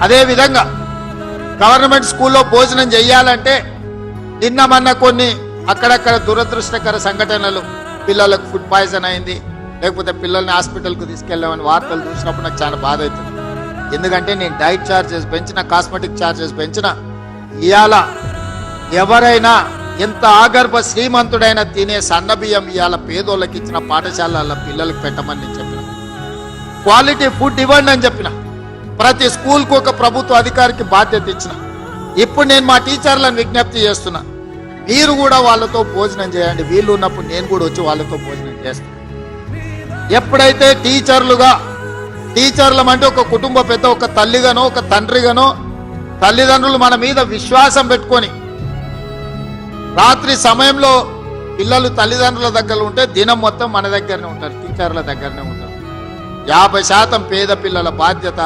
అదేవిధంగా గవర్నమెంట్ స్కూల్లో భోజనం చేయాలంటే నిన్న మొన్న కొన్ని అక్కడక్కడ దురదృష్టకర సంఘటనలు, పిల్లలకు ఫుడ్ పాయిజన్ అయింది, లేకపోతే పిల్లల్ని హాస్పిటల్కు తీసుకెళ్ళామని వార్తలు చూసినప్పుడు నాకు చాలా బాధ అవుతుంది. ఎందుకంటే నేను డైట్ ఛార్జెస్ పెంచిన, కాస్మెటిక్ ఛార్జెస్ పెంచిన, ఇవాళ ఎవరైనా ఎంత ఆగర్భ శ్రీమంతుడైనా తినే సన్నబియ్యం ఇవాళ పేదోళ్ళకి ఇచ్చిన పాఠశాలల పిల్లలకు పెట్టమని నేను చెప్పిన. క్వాలిటీ ఫుడ్ ఇవ్వండి అని చెప్పిన. ప్రతి స్కూల్కు ఒక ప్రభుత్వ అధికారికి బాధ్యత ఇచ్చిన. ఇప్పుడు నేను మా టీచర్లను విజ్ఞప్తి చేస్తున్నా, మీరు కూడా వాళ్ళతో భోజనం చేయండి. వీళ్ళు ఉన్నప్పుడు నేను కూడా వచ్చి వాళ్ళతో భోజనం చేస్తాను. ఎప్పుడైతే టీచర్లం అంటే ఒక కుటుంబ పెద్ద, ఒక తల్లిగానో ఒక తండ్రిగానో, తల్లిదండ్రులు మన మీద విశ్వాసం పెట్టుకొని రాత్రి సమయంలో పిల్లలు తల్లిదండ్రుల దగ్గర ఉంటే దినం మొత్తం మన దగ్గరనే ఉంటారు, టీచర్ల దగ్గరనే ఉంటారు. 50% పేద పిల్లల బాధ్యత